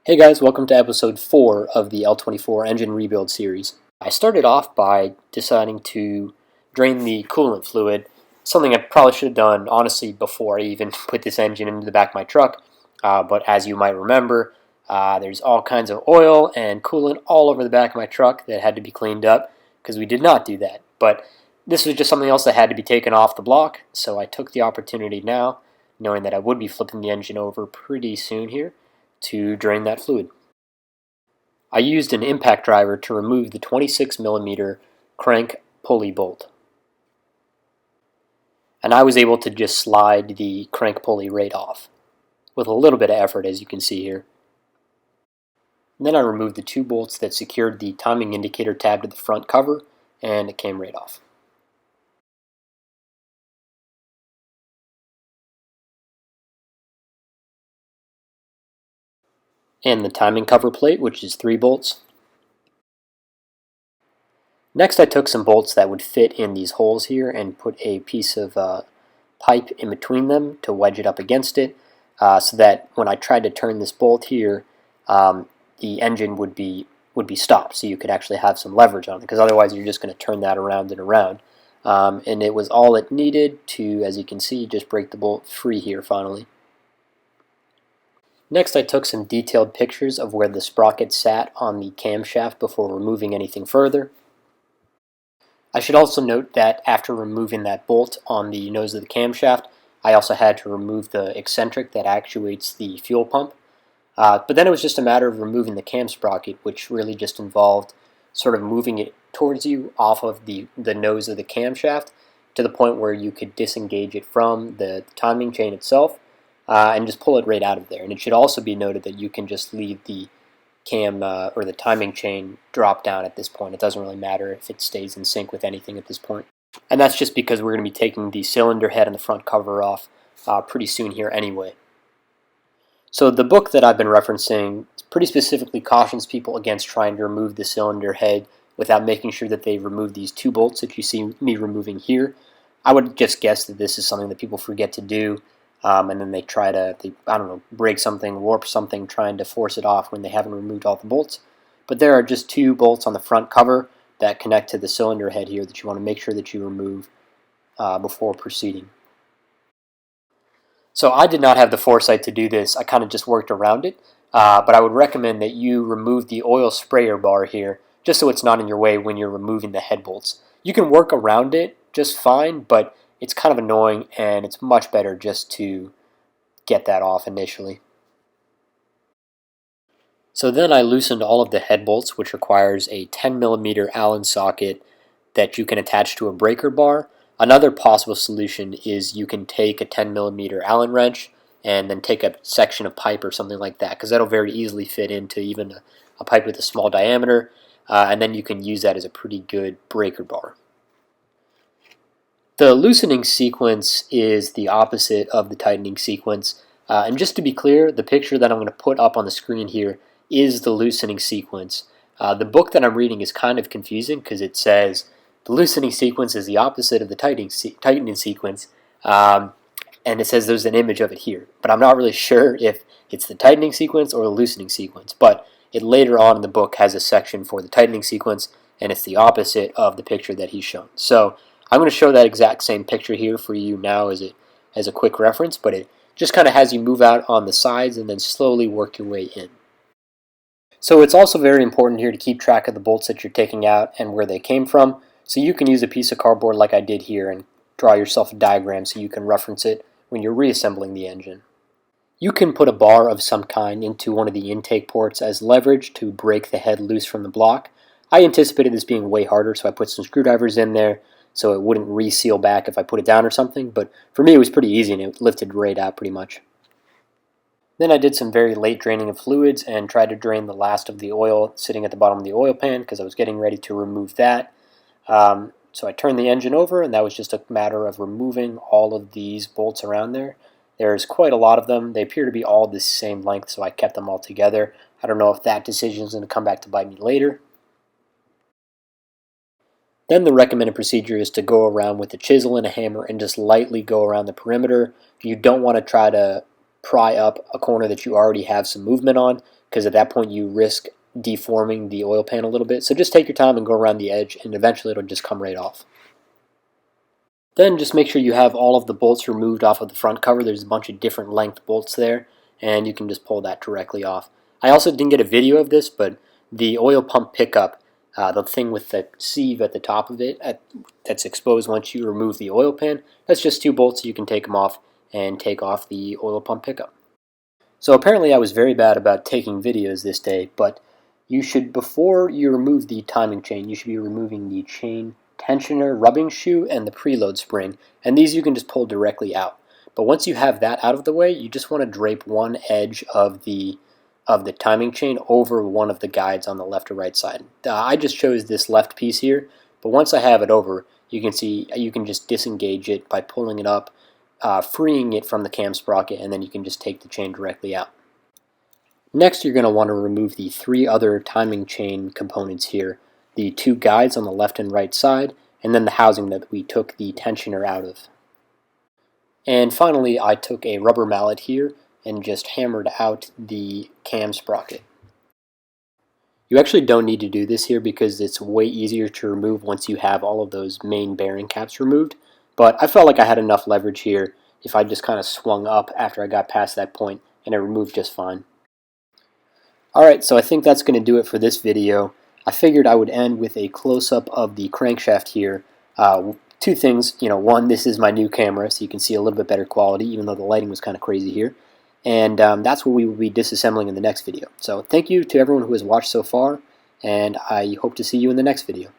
Hey guys, welcome to episode 4 of the L24 Engine Rebuild series. I started off by deciding to drain the coolant fluid, something I probably should have done, honestly, before I even put this engine into the back of my truck. But as you might remember, there's all kinds of oil and coolant all over the back of my truck that had to be cleaned up because we did not do that. But this was just something else that had to be taken off the block, so I took the opportunity now, knowing that I would be flipping the engine over pretty soon here, to drain that fluid. I used an impact driver to remove the 26mm crank pulley bolt. And I was able to just slide the crank pulley right off, with a little bit of effort, as you can see here. And then I removed the two bolts that secured the timing indicator tab to the front cover, and it came right off. And the timing cover plate, which is 3 bolts. Next I took some bolts that would fit in these holes here and put a piece of pipe in between them to wedge it up against it, so that when I tried to turn this bolt here, the engine would be stopped, so you could actually have some leverage on it, because otherwise you're just going to turn that around and around. And it was all it needed to, as you can see, just break the bolt free here finally. Next I took some detailed pictures of where the sprocket sat on the camshaft before removing anything further. I should also note that after removing that bolt on the nose of the camshaft, I also had to remove the eccentric that actuates the fuel pump. But then it was just a matter of removing the cam sprocket, which really just involved sort of moving it towards you off of the nose of the camshaft to the point where you could disengage it from the timing chain itself and just pull it right out of there. And it should also be noted that you can just leave the cam or the timing chain drop down at this point. It doesn't really matter if it stays in sync with anything at this point. And that's just because we're going to be taking the cylinder head and the front cover off pretty soon here anyway. So the book that I've been referencing pretty specifically cautions people against trying to remove the cylinder head without making sure that they remove these two bolts that you see me removing here. I would just guess that this is something that people forget to do, and then they try to, I don't know, break something, warp something, trying to force it off when they haven't removed all the bolts. But there are just two bolts on the front cover that connect to the cylinder head here that you want to make sure that you remove before proceeding. So I did not have the foresight to do this. I kind of just worked around it. But I would recommend that you remove the oil sprayer bar here, just so it's not in your way when you're removing the head bolts. You can work around it just fine, but it's kind of annoying, and it's much better just to get that off initially. So then I loosened all of the head bolts, which requires a 10mm Allen socket that you can attach to a breaker bar. Another possible solution is you can take a 10mm Allen wrench and then take a section of pipe or something like that, because that'll very easily fit into even a pipe with a small diameter, and then you can use that as a pretty good breaker bar. The loosening sequence is the opposite of the tightening sequence, and just to be clear, the picture that I'm going to put up on the screen here is the loosening sequence. The book that I'm reading is kind of confusing because it says the loosening sequence is the opposite of the tightening sequence, and it says there's an image of it here. But I'm not really sure if it's the tightening sequence or the loosening sequence. But it later on in the book has a section for the tightening sequence, and it's the opposite of the picture that he's shown. So I'm going to show that exact same picture here for you now as a quick reference, but it just kind of has you move out on the sides and then slowly work your way in. So it's also very important here to keep track of the bolts that you're taking out and where they came from. So you can use a piece of cardboard like I did here and draw yourself a diagram so you can reference it when you're reassembling the engine. You can put a bar of some kind into one of the intake ports as leverage to break the head loose from the block. I anticipated this being way harder, so I put some screwdrivers in there so it wouldn't reseal back if I put it down or something, but for me it was pretty easy and it lifted right out pretty much. Then I did some very late draining of fluids and tried to drain the last of the oil sitting at the bottom of the oil pan because I was getting ready to remove that. So I turned the engine over, and that was just a matter of removing all of these bolts around there. There's quite a lot of them. They appear to be all the same length, so I kept them all together. I don't know if that decision is going to come back to bite me later. Then the recommended procedure is to go around with a chisel and a hammer and just lightly go around the perimeter. You don't want to try to pry up a corner that you already have some movement on, because at that point you risk deforming the oil pan a little bit. So just take your time and go around the edge, and eventually it'll just come right off. Then just make sure you have all of the bolts removed off of the front cover. There's a bunch of different length bolts there, and you can just pull that directly off. I also didn't get a video of this, but the oil pump pickup, the thing with the sieve at the top of it that's exposed once you remove the oil pan, that's just 2 bolts, so you can take them off and take off the oil pump pickup. So apparently I was very bad about taking videos this day, but you should, before you remove the timing chain, you should be removing the chain tensioner rubbing shoe and the preload spring, and these you can just pull directly out. But once you have that out of the way, you just want to drape one edge of the timing chain over one of the guides on the left or right side. I just chose this left piece here, but once I have it over, you can see you can just disengage it by pulling it up, freeing it from the cam sprocket, and then you can just take the chain directly out. Next, you're going to want to remove the 3 other timing chain components here, the 2 guides on the left and right side, and then the housing that we took the tensioner out of. And finally, I took a rubber mallet here and just hammered out the cam sprocket. You actually don't need to do this here because it's way easier to remove once you have all of those main bearing caps removed, but I felt like I had enough leverage here if I just kind of swung up after I got past that point, and it removed just fine. Alright, so I think that's going to do it for this video. I figured I would end with a close-up of the crankshaft here. 2 things, one, this is my new camera, so you can see a little bit better quality, even though the lighting was kind of crazy here. And that's what we will be disassembling in the next video. So thank you to everyone who has watched so far, and I hope to see you in the next video.